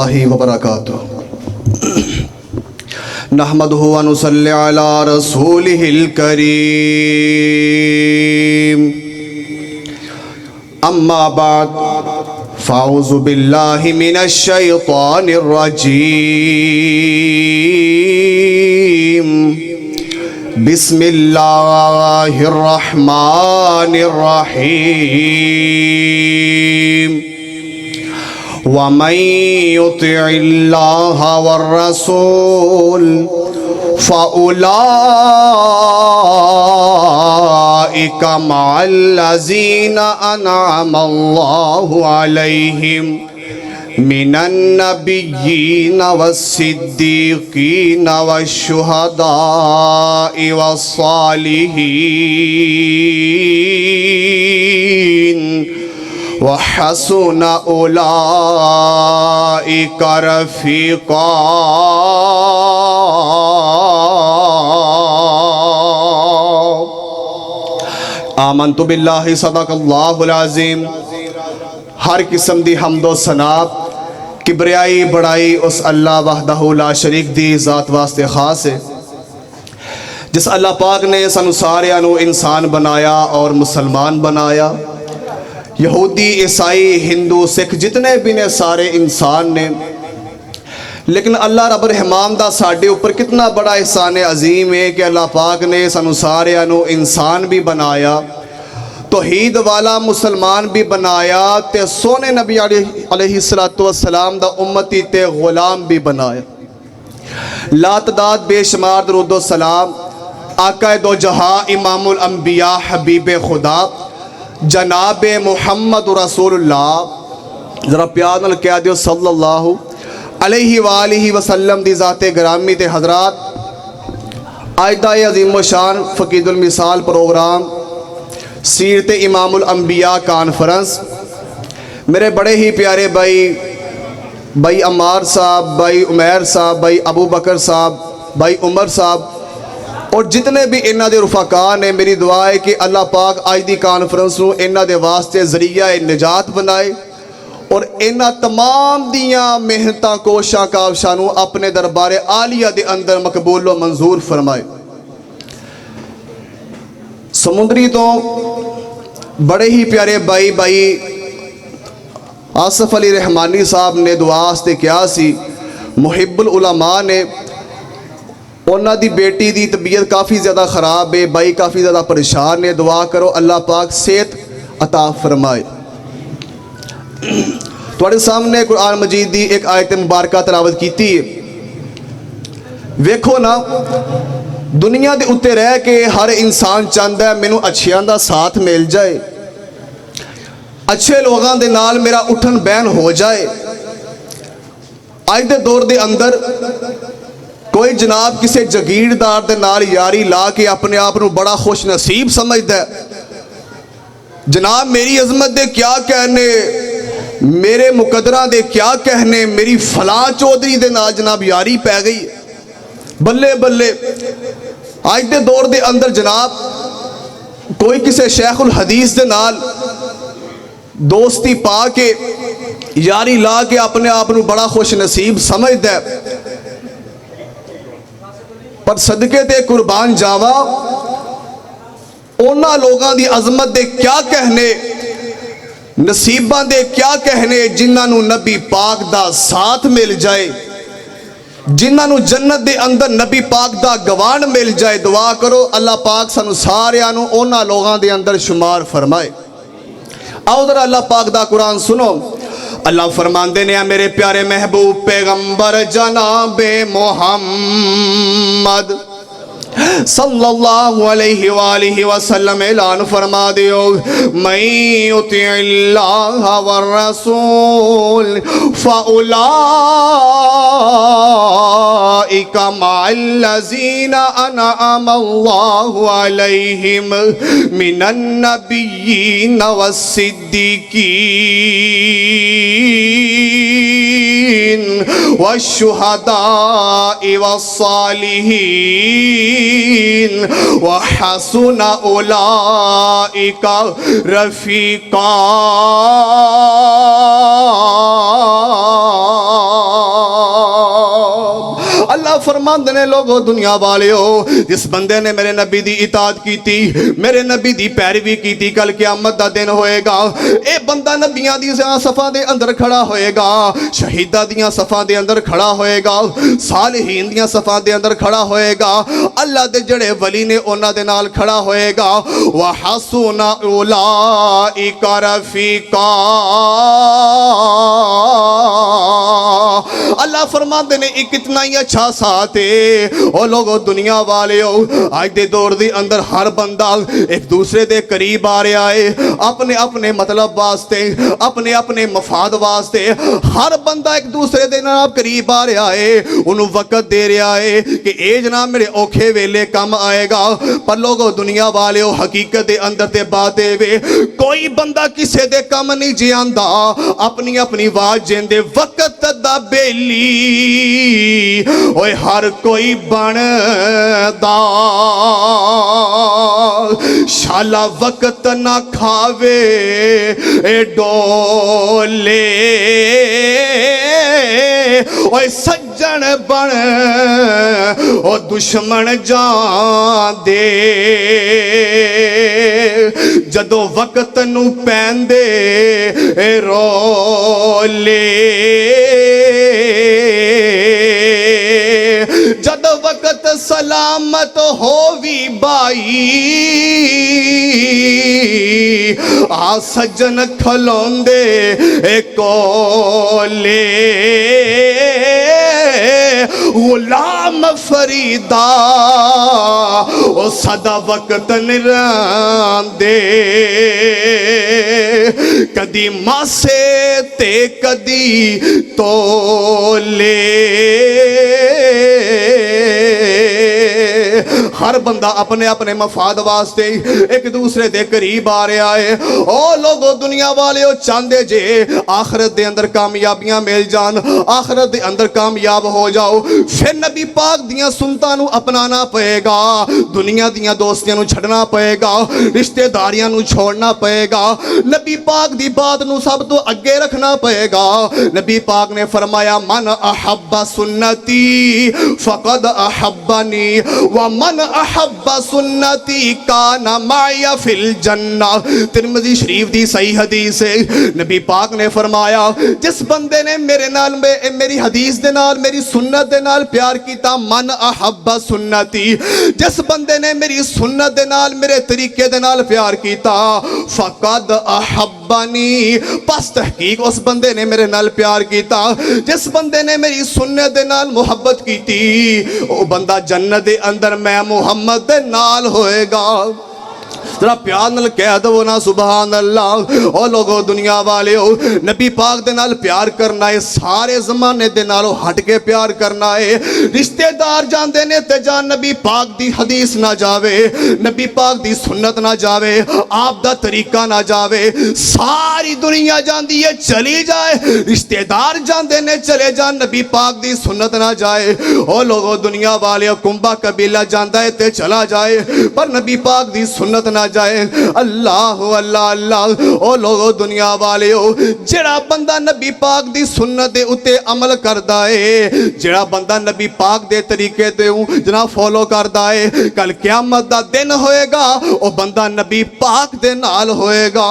रहमतुल्लाहि व बरकातुहू। नहमदुहु व नुसल्ली अला रसूलिहिल करीम। अम्मा बाद फ़ाऊज़ु बिल्लाहि मिनश शैतानिर रजीम। बिस्मिल्लाहिर रहमानिर रहीम। वमन युतिइल्लाह वर्रसूल फ़उलाइका मअल्लज़ीना अनअमल्लाहु अलैहिम मिनन नबिय्यीन वस्सिद्दीक़ीन वश्शुहदाइ वस्सालिहीन वहसुन उलाइका रफ़ीक़ा। आमन्तु बिल्लाहि सदक़ल्लाहुल अज़ीम। हर किस्म दी हम्दो सना किबरियाई बड़ाई उस अल्लाह वहदहू ला शरीक दी ज़ात वास्ते खास है, जिस अल्लाह पाक ने सानू सारियां नू इंसान बनाया और मुसलमान बनाया। यहूदी ईसाई हिंदू सिख जितने भी ने सारे इंसान ने, लेकिन अल्लाह रब रहमान दा साडे ऊपर कितना बड़ा एहसान अजीम है कि अल्लाह पाक ने सानू सारियां नू इंसान भी बनाया, तौहीद वाला मुसलमान भी बनाया, ते सोने नबी अलैहिस्सलातु वस्सलाम दा उम्मती ते गुलाम भी बनाया। लातदाद बेशुमार दरूद व सलाम आका दो जहां इमामुल अंबिया हबीब खुदा जनाब मुहम्मद रसूलुल्लाह, ज़रा प्यार नाल कह दियो सल्लल्लाहु अलैहि वालिहि वसल्लम दी ज़ाते ग्रामी ते हज़रात। आज दा अज़ीम शान फ़कीदुल मिसाल प्रोग्राम सीरत इमामुल अंबिया कॉन्फ्रेंस, मेरे बड़े ही प्यारे भाई अम्मार साहब, भाई उमैर साहब, भाई अबू बकर साहब, भाई उमर साहब और जितने भी इन्हां दे रुफाका ने, मेरी दुआ है कि अल्लाह पाक अज दी कॉन्फ्रेंस नूं इन्हां दे वास्ते ज़रिया निजात बनाए और इन्हां तमाम दियां मेहनतां कोशां कावशां नूं अपने दरबारे आलिया दे अंदर मकबूल व मंजूर फरमाए। समुंदरी तो बड़े ही प्यारे भाई आसफ अली रहमानी साहब ने दुआ वास्ते क्या सी। मुहिब्बुल उलमा ने, उन्हां दी बेटी दी तबीयत काफ़ी ज़्यादा ख़राब है, भाई काफ़ी ज़्यादा परेशान है, दुआ करो अल्लाह पाक सेहत अता फरमाए। तुहाडे सामने कुरान मजीद दी एक आयत मुबारक तलावत कीती है। वेखो ना, दुनिया दे उत्ते रह के हर इंसान चाहता है मैनू अच्छियां दा साथ मिल जाए, अच्छे लोगों के नाल मेरा उठन बैन हो जाए। अज दे दौर दे अंदर कोई जनाब किसी जगीरदार दे नाल यारी ला के अपने आप को बड़ा खुश नसीब समझदा है। जनाब मेरी अजमत दे क्या कहने, मेरे मुकदरा दे क्या कहने, मेरी फलां चौधरी दे नाल जनाब यारी पै गई। बल्ले बल्ले अज दे दौर दे अंदर जनाब कोई किसी शेखुल हदीस दे नाल दोस्ती पा के यारी ला के अपने आप को बड़ा खुश नसीब समझदा है। पर सदके ते कुर्बान जावा, उन्हां लोगों की अजमत दे क्या कहने, नसीबां दे क्या कहने जिन्हां नूं नबी पाक दा साथ मिल जाए, जिन्हां नूं जन्नत दे अंदर नबी पाक दा गवान मिल जाए। दुआ करो अल्लाह पाक सानू सारियां नूं उन्हां लोगों दे अंदर शुमार फरमाए। आओ जरा अल्लाह पाक दा कुरान सुनो। अल्लाह फरमांदे ने, मेरे प्यारे महबूब पैगंबर जनाबे मोहम्मद सल्लल्लाहु अलैहि वालिहि वसल्लम ऐलान फरमा दियो, मैं युतिइल्लाह वर रसूल फउलाइका मअल्लज़ीना अनअमल्लाहु अलैहिम मिनन नबिय्यीन वस्सिद्दीक़ीन वश्शुहदाइ वस्सालिहीन वहसुन उलाइका रफीका। अल्लाह फरमांदे ने लोगो दुनिया वालियो जिस बंदे ने मेरे नबी दी इताअत कीती मेरे नबी दी पैरवी कीती कल क़यामत दा दिन होएगा ए बंदा नबियां दी सफ़ां दे अंदर खड़ा होएगा शहीदां दियां सफ़ां दे अंदर खड़ा होएगा सालिहीन दियां सफ़ां दे अंदर खड़ा होएगा अल्लाह दे जड़े वली ने उन्हां दे नाल खड़ा होएगा व हसुना उलाइका रफीका अल्लाह फरमाते ने एक कितना ही अच्छा साथ है ओ लोगो दुनिया वाले हो आज दे दौर दे अंदर हर बंदा एक दूसरे दे करीब आ रहा है अपने अपने मतलब वास्ते अपने अपने मफाद वास्ते हर बंदा एक दूसरे दे नाल करीब आ रहा है उन्होंने वक्त दे रहा है कि ए जनाब मेरे औखे वेले कम आएगा पर लोगो दुनिया वाले हो हकीकत दे अंदर ते बात वे कोई बंदा किसे दे कम नहीं जी आंदा अपनी अपनी आवाज जेंदे वक्त दा बेली ओए हर कोई बनदा शाला वक्त ना खावे ए डोले ओए सज्जन बन ओ दुश्मन जान दे जदों वक्त नू पैंदे रोले जद वक्त सलामत होवी बाई आ सज्जन खलोंदे कोले गुलाम फरीदा ओ सदा वक्त निरांदे कदी मासे ते कदी तोले हर बंदा अपने अपने मफाद वास्ते एक दूसरे दे करीब आ रहा है ओ लोगो दुनिया वाले चाहते जे आखिरत दे अंदर कामयाबियां मिल जान आखिरत दे अंदर कामयाब हो जाओ फिर नबी पाक दियां सुन्नतां नू अपनाना पएगा दुनिया दियां दोस्तियां नू छड़ना पएगा रिश्तेदारियां नू छोड़ना पएगा नबी पाक दी बात नू सब तो अगे रखना पएगा नबी पाक ने फरमाया मन अहब्बा सुन्नती फकद अहब्बनी व मन अहब्बा सुन्नती काना माया फिल जन्ना तिरमिज़ी शरीफ दी सही हदीस है नबी पाक ने फरमाया जिस बंदे ने मेरे नाल मेरी हदीस दे नाल मेरी सुन्नत दे नाल प्यार कीता मन अहब्बा सुन्नती जिस बंदे ने मेरी सुन्नत दे नाल मेरे तरीके दे नाल प्यार कीता फकद अहब्बनी बस तहकीक उस बंदे ने मेरे नाल प्यार कीता जिस बंदे ने मेरी सुन्नत दे नाल मुहब्बत कीती ओ बंदा जन्नत दे अंदर मैं मुहम्मद दे नाल होएगा जरा प्यार नाल कह दो ना सुभान अल्लाह ओ लोगो दुनिया वाले हो नबी पाक दे नाल प्यार करना है सारे जमाने दे नालों हट के प्यार करना है रिश्तेदार जांदे ने ते जान नबी पाक दी हदीस ना जावे नबी पाक दी सुन्नत ना जावे आप दा तरीका ना जावे सारी दुनिया जांदी है चली जाए रिश्तेदार जांदे ने चले जान नबी पाक दी सुन्नत ना जाए ओ लोगो दुनिया वाले कुंभा कबीला जांदा है ते चला जाए पर नबी पाक दी सुन्नत ना जाए अल्लाह अल्लाह अल्लाह ओ लोगो दुनिया वाले हो जेड़ा बंदा नबी पाक दी सुन्नत दे उत्ते अमल करदा है जेड़ा बंदा नबी पाक दे तरीके ते जना फॉलो करदा है कल क़यामत दा दिन होएगा ओ बंदा नबी पाक दे नाल होएगा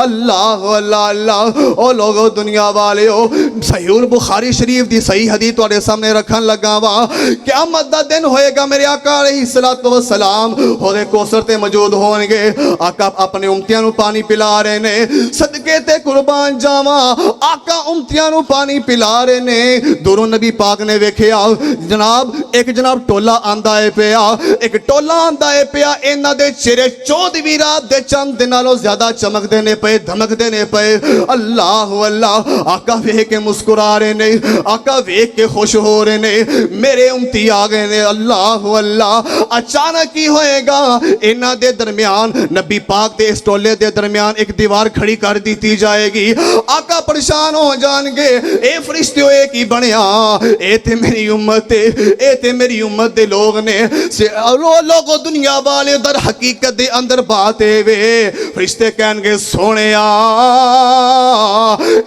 अल्लाह अल्लाह अल्लाह ओ लोगो दुनिया वाले हो सहीह बुखारी शरीफ दी सही हदीस तुहाडे सामने रखन लगा वा क़यामत दा दिन होएगा मेरे आका अलैहिस्सलातु वस्सलाम होदे कोसर ते मौजूद होणगे आका अपने उम्मतियां नू पानी पिला रहे ने सदके ते कुर्बान जावा आका उम्मतियां नू पानी पिला रहे ने दूरों नबी पाक ने वेखिया जनाब एक जनाब टोला आंदा है पिया एक टोला आंदा है पिया इन्हां दे चेहरे 14वीं रात दे चंद दे नालों ज्यादा चमकदे ने पे धमकदे ने पे अल्लाह अल्लाह आका वेख के मुस्कुरा रहे ने आका वेख के खुश हो रहे ने मेरे उम्मती आ गए ने अल्लाह अल्लाह अचानक ही होएगा इन्हां दे दरमियान दरमियान नबी पाक दे इस टोले दे दरमियान एक दीवार खड़ी कर दी जाएगी। आका परेशान हो जाएंगे, ए फरिश्ते ए की बनया, ए ते मेरी उम्मत है, ए ते मेरी उम्मत दे लोग ने लोगो दुनिया वाले दर हकीकत दे अंदर बात है वे। फरिश्ते कहणगे सोहणिया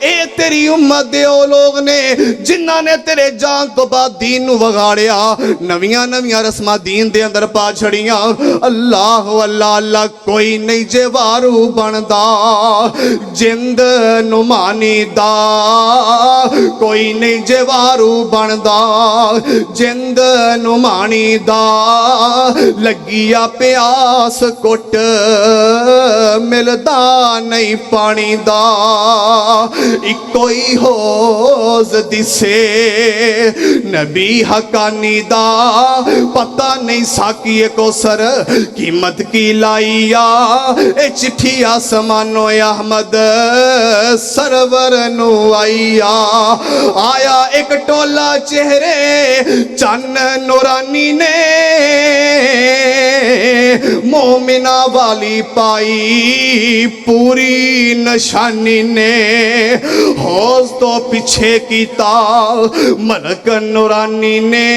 ए तेरी उम्मत दे ओ लोग ने जिन्हां ने तेरे जान तो बाद दीन नू वगाड़िया, नवियां नवियां रस्मां दीन दे अंदर पा छड़ियां। अल्लाह अल्लाह अल्लाह कोई नहीं जे वारू बनदा जिंद नुमानी दा, कोई नहीं जे वारू बनदा जिंद नुमानी दा। लगिया प्यास कुट मिलदा नहीं पानी दा, इको ही होज दिसे नबी हकानी दा। पता नहीं साकी कौसर कीमत की लाइया, ए चिट्ठी आसमानो अहमद सरवर नु आइया। आया एक टोला चेहरे चन्न नूरानी ने, मोमिना वाली पाई पूरी निशानी ने। होश तो पीछे कीता मलक नूरानी ने,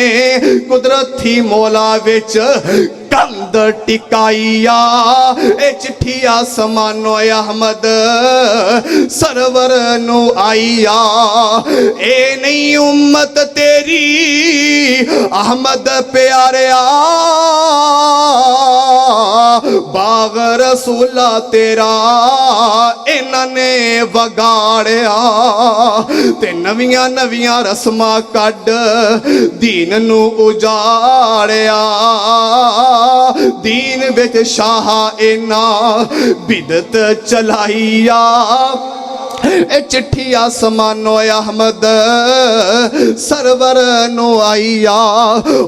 कुदरती मौला विच कंद टिकाइया। ए चिट्ठी आसमानो अहमद सरवर नु आइया। ए नहीं उम्मत तेरी अहमद प्यारिया, बाग रसूला तेरा इन्होंने वगाड़िया, ते नवियां नवियां रस्मां कड दीन नू उजाड़िया। दीन विच शाह इना बिदत चलाइया। ए चिट्ठी आसमानो अहमद सरवर नो आइया।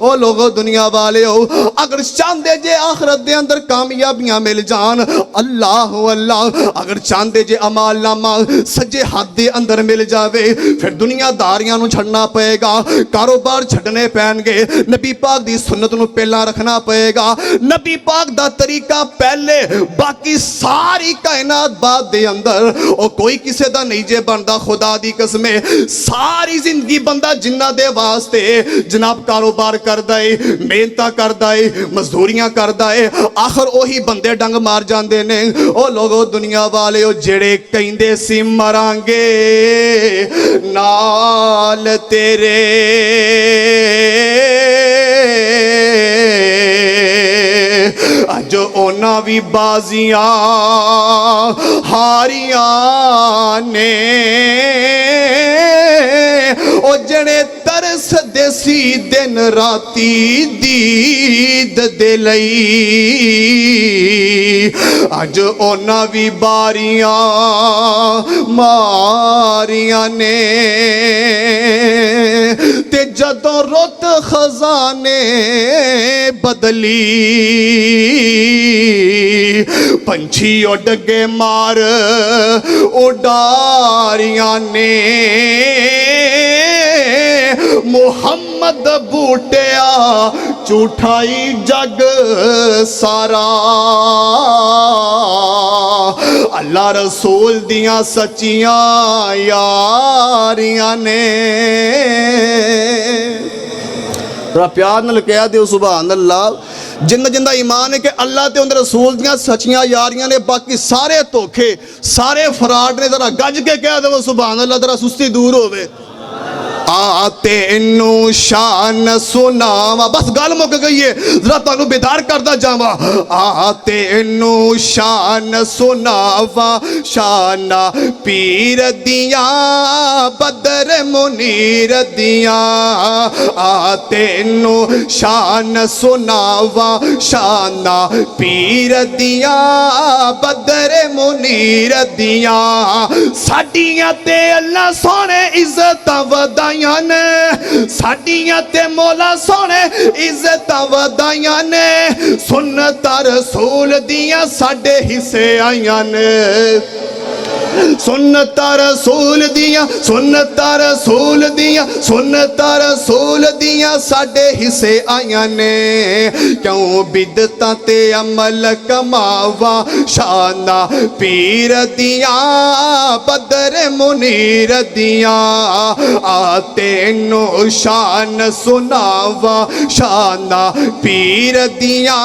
ओ लोगो दुनिया वाले हो, अगर चाहते जे आखिरत दे अंदर कामयाबियां मिल जान, अल्लाह अल्लाह, अगर चाहते जे अमाल नामा सज्जे हाथ दे अंदर मिल जावे, फिर दुनियादारियां नू छड़ना पएगा, कारोबार छड़ने पैणगे, नबी पाक दी सुन्नत नू पहला रखना पएगा। नबी पाक दा तरीका पहले, बाकी सारी कायनात बाद दे अंदर। ओ कोई किसी दा नहीं जे बनदा, खुदा दी कसम सारी जिंदगी बंदा जिन्ना दे वास्ते जनाब कारोबार करदा है, मेहनत करदा है, मजदूरियां करदा है, आखिर ओही बंदे डंग मार जांदे ने। ओ लोगो दुनिया वाले ओ जेड़े कहंदे सी मरांगे नाल तेरे, अज ओना भी बाजियां हारियां ने। ओ जने तरस देसी दिन राती दीद दे लई, अज ओना भी बारियां मारियां ने। ते जदों रुत खजाने बदली, पंछी उड़ गए मार उडारियां ने। मुहम्मद बूटिया झूठाई जग सारा, अल्लाह रसूल दियां सच्चियां यारियां ने। बड़ा प्यार नाल कह दिओ सुभान अल्लाह। जिंदा जिंदा ईमान है कि अल्लाह ते उनके रसूल दियां सच्चियां यारियां ने, बाकी सारे धोखे सारे फराड ने। जरा गज के कह दो सुभान अल्लाह, जरा सुस्ती दूर होवे। तेनू शान सुनावा, बस गल मुक गई है, जरा तुहानू बेदार करदा जावा। तेनू शान सुनावा, शाना पीर दियां बदर मुनीर दियां। तेनू शान सुनावा, शाना पीर दियां बदर मुनीर दियां। साडियां ते अल्लाह सोने इज्जत वदाई ने, साडियां ते मौला सोने इज्जत वधाइयां ने। सुन्नत रसूल दियां साडे हिस्से आईयां ने। सुन्नता रसूल दियां, सुन्नता रसूल दियां, सुन्नता रसूल दियां साडे हिस्से आईयां ने। क्यों बिदतां ते अमल कमावा शाना पीर दियां, बदर मुनीर दियां। आ तेनू शान सुनावा शाना पीर दियां,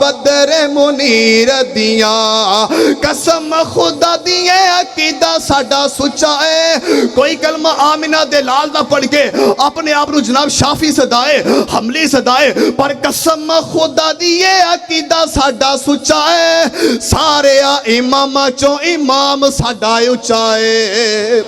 बदर मुनीर दियां। कसम खुदा दिए अकीदा साडा सुचा है। कोई कलमा आमिना दे लाल दा पढ़ के अपने आप नू जनाब शाफी सदाए, हमली सदाए, पर कसम खुदा दिए अकीदा साडा सुचा है। सारे इमामा चो इमाम साडा उचा है।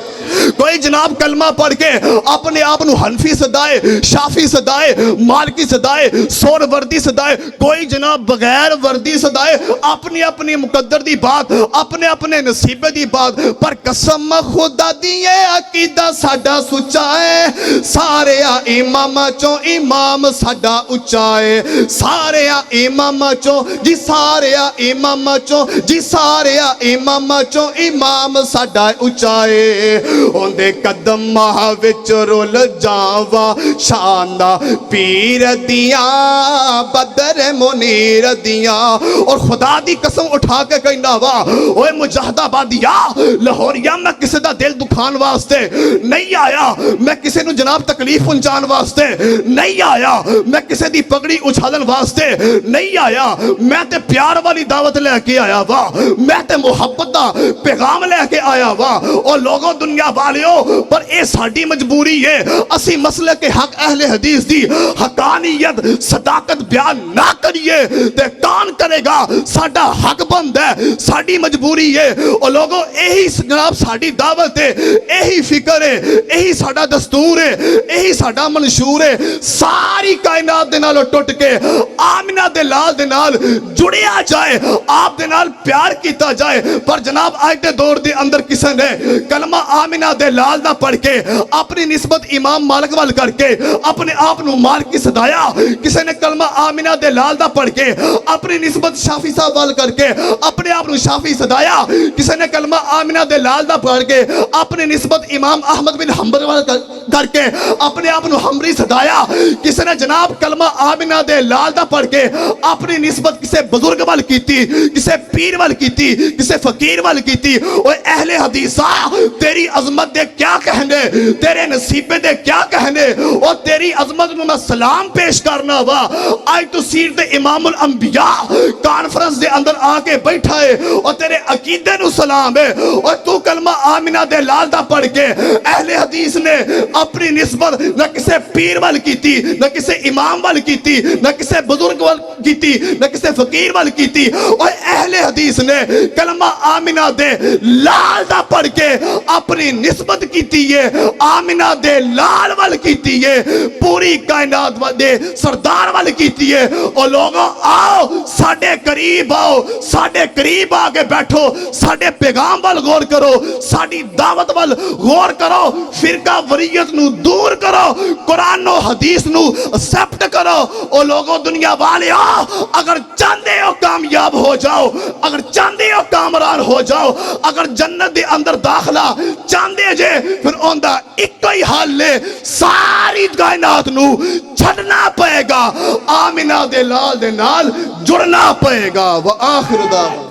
कोई जनाब कलमा पढ़ के अपने आप नू हनफी सदाए, शाफी सदाए, मालकी सदाए, सोर वर्दी सदाए। कोई जनाब बगैर वर्दी सदाए, अपनी अपनी मुकद्दर दी बात, अपने अपने नसीबे दी बात। पर कसम खुदा दिए अकीदा साडा सुचा है। सारे इमामा चो इमाम साडा उच्चा है। सारे इमामा चो जी, सारे इमामा चो जी, सारे इमामा चो इमाम साडा उच्चा है। ओंदे कदमां विच रुल जावा शाना पीर दियां, बदर मुनीर दियां। और खुदा दी कसम उठा के कहना वा, ओए मुजाहिदाबादिया लाहौरिया, मैं किसी दा दिल दुखान वास्ते नहीं आया, मैं किसी नू जनाब तकलीफ पहुंचाने वास्ते नहीं आया, मैं किसी दी पगड़ी उछालन वास्ते नहीं आया। मैं ते प्यार वाली दावत लेके आया वा, मैं ते मुहब्बत दा पैगाम लेके आया वा। और लोगों दुनिया वालियो, पर ये साडी मजबूरी है, असी मसले के हक अहले हदीस दी हकानियत सदाकत बयान ना करिए ते कौन करेगा? साडा हक बंद है, साडी मजबूरी है। और लोगों यही जनाब साडी दावत है, यही फिक्र है, यही साडा दस्तूर है, यही साडा मंशूर है। सारी कायनात दे नाल टुट के आमिना दे लाल दे नाल जुड़िया जाए, आप दे नाल प्यार किया जाए। पर जनाब आज के दौर दे अंदर किसी ने कलमा आमिना दे लाल दा पढ़ के अपनी निस्बत इमाम मालिक वाल करके अपने आप नू मालिकी सदाया। किसी ने कलमा आमिना दे लाल दा पढ़ के अपनी निस्बत शाफी साहब वाल करके अपने आप नू शाफी सदाया। किसी ने कलमा आमिना दे लाल दा पढ़ के अपनी निस्बत इमाम अहमद बिन हंबल वाल करके अपने आप नू हमरी सदाया। किसी ने जनाब कलमा आमिना दे लाल दा पढ़ के अपनी निस्बत किसी बुजुर्ग वाल कीती, किसी पीर वाल कीती, किसी फकीर वाल कीती। ओए अहले हदीसा, तेरी अजमत दे क्या कहने, तेरे नसीबे दे क्या कहने। और तेरी अजमत नू मैं सलाम पेश करना वा। आज तू सीर दे इमामुल अंबिया कॉन्फ्रेंस दे अंदर आके बैठा है और तेरे अकीदे नू सलाम है। और तू कलमा आमिना दे लाल दा पढ़ के अहले हदीस ने अपनी निस्बत न किसी पीर वाल कीती, न किसी इमाम वाल कीती, न किसी बुजुर्ग वाल कीती, न किसी फकीर वाल कीती। और अहले हदीस ने कलमा आमिना दे लाल दा पढ़ के अपनी निस्बत कीती है, आमिना दे लाल वाल कीती है, पूरी कायनात दे सरदार वाल कीती है। और लोगों आओ साडे करीब आओ, साडे करीब आके बैठो, साडे पैगाम वाल गौर करो, साडी दावत वाल गौर करो, फिरका वरीयत नू दूर करो, कुरान और हदीस नू एक्सेप्ट करो। और लोगों दुनिया वाले आओ, अगर चाहते हो कामयाब हो जाओ, अगर चाहते हो कामरान हो जाओ, अगर जन्नत दे अंदर दाखला चाहते जे, फिर उनका एक ही हल है, सारी कायनात नू छड़ना पएगा, आमिना दे लाल दे नाल जुड़ना पएगा। व आखिर दावा